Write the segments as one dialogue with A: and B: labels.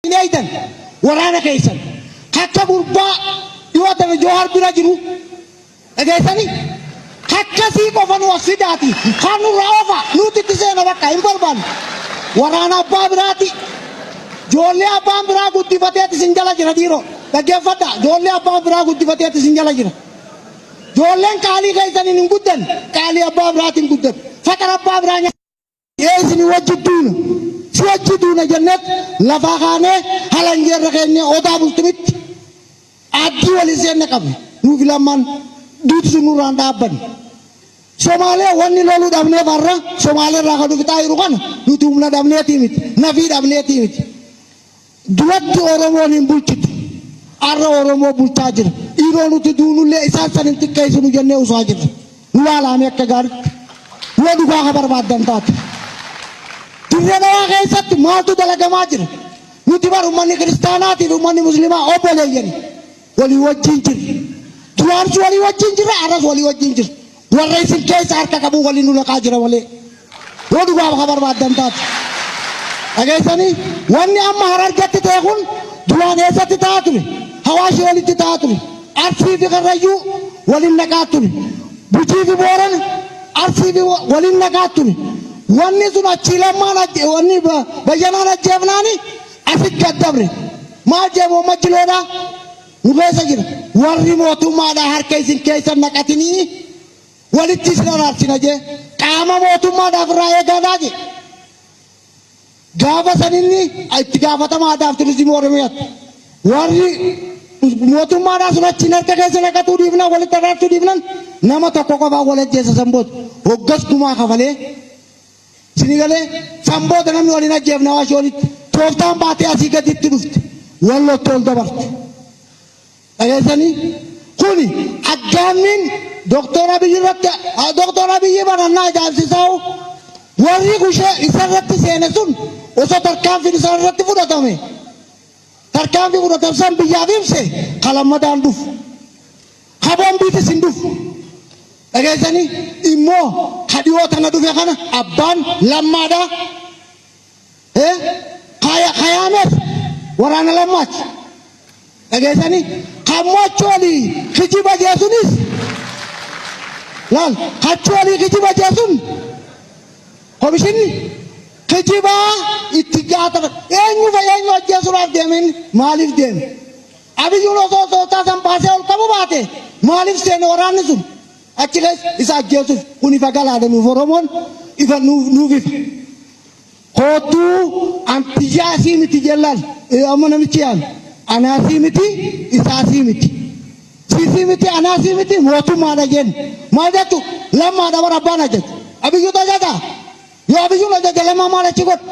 A: Inaydan waraana keeysan akka gurbaa dhiyoota Jawhar bira jiru dhageessanii akkasii qofa nu asidaati kan nu raafa nuti tiseena bakka hin barbaanne waraana abbaa biraati ijoollee abbaan biraa guddifateeti sin jala jira dhiiroo dhaggeeffadha ijoollee abbaan biraa guddifateeti sin jala jira ijoolleen qaalii keeysaniin hin guddan qaalii abbaa biraatiin guddan faqara abbaa biraa yeesini wajjidduuna si wajjidduuna jennet lafaa kaanee halangeerra keenya odaa bultumitti addii walii seenne qabne nuufi lammaan duuti sun nurraan dhaabbanne Somaalee wanni loluu dhabnee barra Somaalee irraa kan dhufitaa jiru kana nuti humna dhabneetii miti nafii dhabneetii miti duratti Oromoon hin bulchitu arra Oromoo bulchaa jira dhiiroo nuti duunullee isaan san hin xiqqeessinu jennee usaa jirra nu laalaame akka gaaritti yoo dhugaa ka barbaaddan taate dirree nawaa keessatti maaltu dalagamaa jira nuti bar ummanni kiristaanaatiin ummanni muslimaa obboleeyyani walii wajjin jirra duraansi walii wajjin jirra arras walii wajjin jirra warra isin keessa harka qabu waliin nu laqaa jira malee yoo dhugaa ka barbaaddan taate dhageessanii wanni amma Harargetti ta'e kun duraan eessatti ta'aa ture Hawaashii walitti ta'aa ture Arsii fi Karrayyuu waliin naqaa ture Gujii fi Boorana Arsii fi waliin naqaa ture wanni sun achii lammaan wanni Bayyanaan ajjeefnaani asit gaddabre maal jeemoo majiloodhaa nu keessa jira warri mootummaadhaa harka isin keessan naqatinii walitti isin araarsina jee qaama mootummaadhaaf irraa eegaadhaa jee gaafa saninni itti gaafatamaadhaaf turizimii Oromiyaatti warri mootummaadhaa sun achiin harka keessa naqatuu dhiifnan walitti araarsuu dhiifnan nama tokko qofaa wal ajjeessa sanboota hoggas gumaa kafalee sinigalee sanboota namni waliin ajjeefna Hawaashii walitti tooftaan baatee asii gaditti dhufte wallootti ol dabarte dhageessanii kuni aggaammiin Doktor Abiyyi barannaa ajaa'ibsiisaa'u warri kushee isarratti seene sun osoo tarkaanfiin isarratti fudhatame tarkaanfii fudhatame san biyyaaf ibse kalammadaan dhufu kaboombiitis hin dhufu dhageessanii immoo kadhiyoota na dhufe kana abbaan lammaadhaa kayaameef waraana lammaati dhageessanii kammochoolii kijiba jeesunis laal kachoolii kijiba jeesun komishinni kijibaa itti gaatama eenyu ajjeesuudhaaf deemin maaliif deeme Abiyyuun osoo sooftaa san baasee ol qabu baate maaliif seene waraanni sun achi keessa isa ajjeesuuf kun ifa galaadha nuuf Oromoon ifa nuuf ifa kootuu antiyyaasii miti jellaan amma namichi yaan anaasii miti isaasii miti siisii miti anaasii miti mootummaadha jenni maal jettu lammaadha bara abbaan ajaju Abiyyuu tajaajila yoo Abiyyuun ajaja lammaa maal achi godhu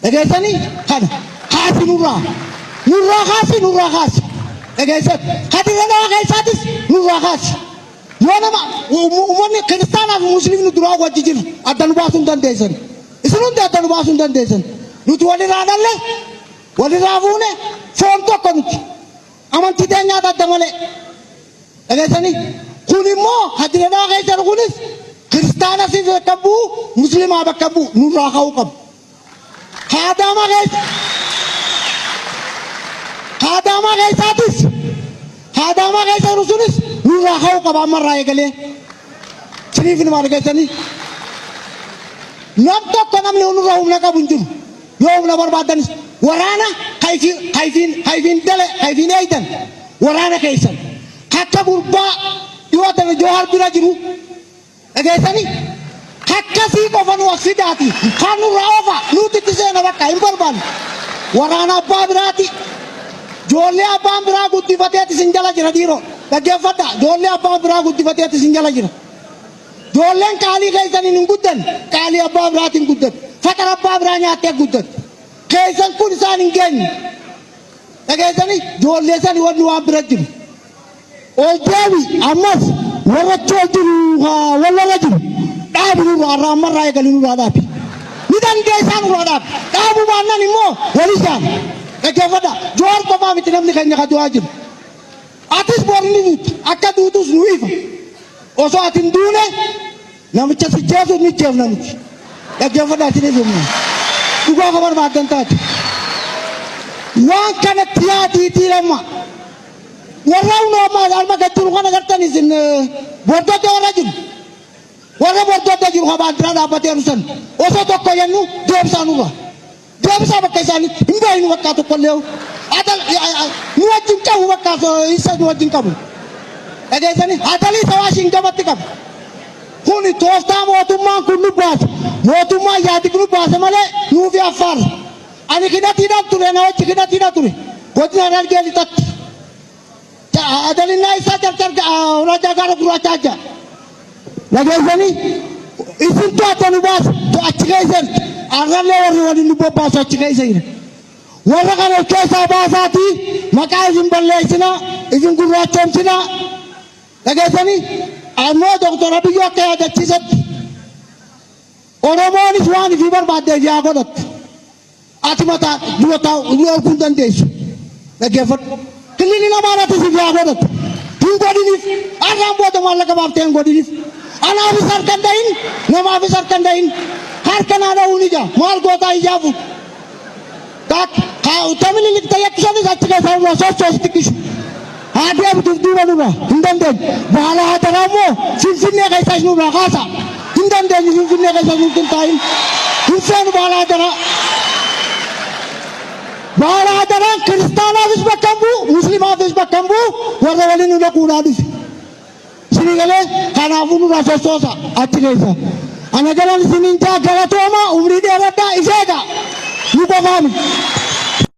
A: dhageessanii kana haasi nurraa kaasi dhageessatti hadirra nawaa keessaatis nurraa kaasi yoo nama uummanni kiristaanaa fi musliimni duraa wajji jira adda nu baasuu hin dandeessan isin hundi adda nu baasuu hin dandeessan nuti walirraa dhalle walirraa fuune foon tokko nuti amantii teenyaata adda malee dhageessanii kun immoo hadirra nawaa keessan kunis kiristaana si bakka bu'u musliimaa bakka bu'u nurraa ka'uu qabu haadaamaa keessaatis sunis nurraa ka'uu qaba ammarraa eegalee siniif nima argeessanii nam tokko namni nurraa humna qabu hin jiru yoo humna barbaadanis waraana hayfiin eeydan waraana keessan akka gurbaa dhiyoota Jawhar bira jiru dhageessanii akkasii qofa nu asidaati kan nu raafa nuti tiseena bakka hin barbaanne waraana abbaa biraati ijoollee abbaan biraa guddifateeti sin jala jira dhiiroo dhaggeeffadha ijoollee abbaan biraa guddifateeti sin jala jira ijoolleen qaalii keessaniin hin guddan qaalii abbaa biraatiin guddan faqara abbaa biraa nyaattee guddan keessan kun isaan hin geenye dhageessanii ijoollee sanii wanni waan bira jiru ol deebi ammas warrachi ol jiru wallarra jiru dhaabi nurraa irraa ammarraa eegali nurraa dhaabi ni dandeessaa nurraa dhaabi dhaabu baannan immoo walisaan dhaggeeffadha Jawhar qofaa miti namni keenya ka du'aa jiru atis boori ni duuta akka duutus nu ifa osoo ati hin duune namicha si jeesuuf ni jeefna nuti dhaggeeffadha ati ni dhumna dhugaa ka barbaaddan taate waan kana tiyaatiitii lama warra uumama alma gatturu kana gartan isin bordodde warra jiru warra bordodde jiru habaantira dhaabbatee rusan osoo tokko jennu deebisaanuudha deebisaa bakka isaaniitti hin beeynu bakka tokkollee nu wajjin qabu bakka isa nu wajjin qabu dhageessanii hatalii sawaashiin gamatti qabu kuni tooftaa mootummaan kun nu baase mootummaan yaadi kun nu baase malee nuufi affaarra ani kidatiidhaan ture na wajji kidatiidhaan ture godina argee lixatti adalina isa carcarga raja gara gurraacha aja dhageessanii isin to'ata nu baase achi keessan arrallee warri waliin nu bobbaasu achi keessa jira warra kana of keessaa baasaatii maqaa isin balleessina isin gurraachoomsina dhageessanii ammoo doktora Abiyyuu akka yaadachiisetti Oromoonis waan ifii barbaaddeef yaa godhattu ati mataa du'ataa kun dandeessu dhaggeeffadhu kilini namaarratti si yaa godhattu hin godhiniif arraan booda maallaqa baaftee hin godhiniif anaafis harka hin dahin namaafis harka hin dahin harka naa dha'uun ija maal gootaa ijaafu tamili likta yakkisanis achi keessa irraa sochoosi xiqqishu haa deebituuf duuba nurra hin dandeenye baala haa taraammoo finfinnee keessas nurraa kaasa hin dandeenye finfinnee keessas nutti hin taa'in hin feenu baala haa taraa baala haa taraan kiristaanaafis bakka hin bu'u muslimaafis bakka hin bu'u warra waliin nu dhaquudhaa dhufe isinii galee kanaafuu nurraa sochoosa achi keessa ana galan isiniin jaa galatooma umrii dheeradhaa ifeega nu qofaami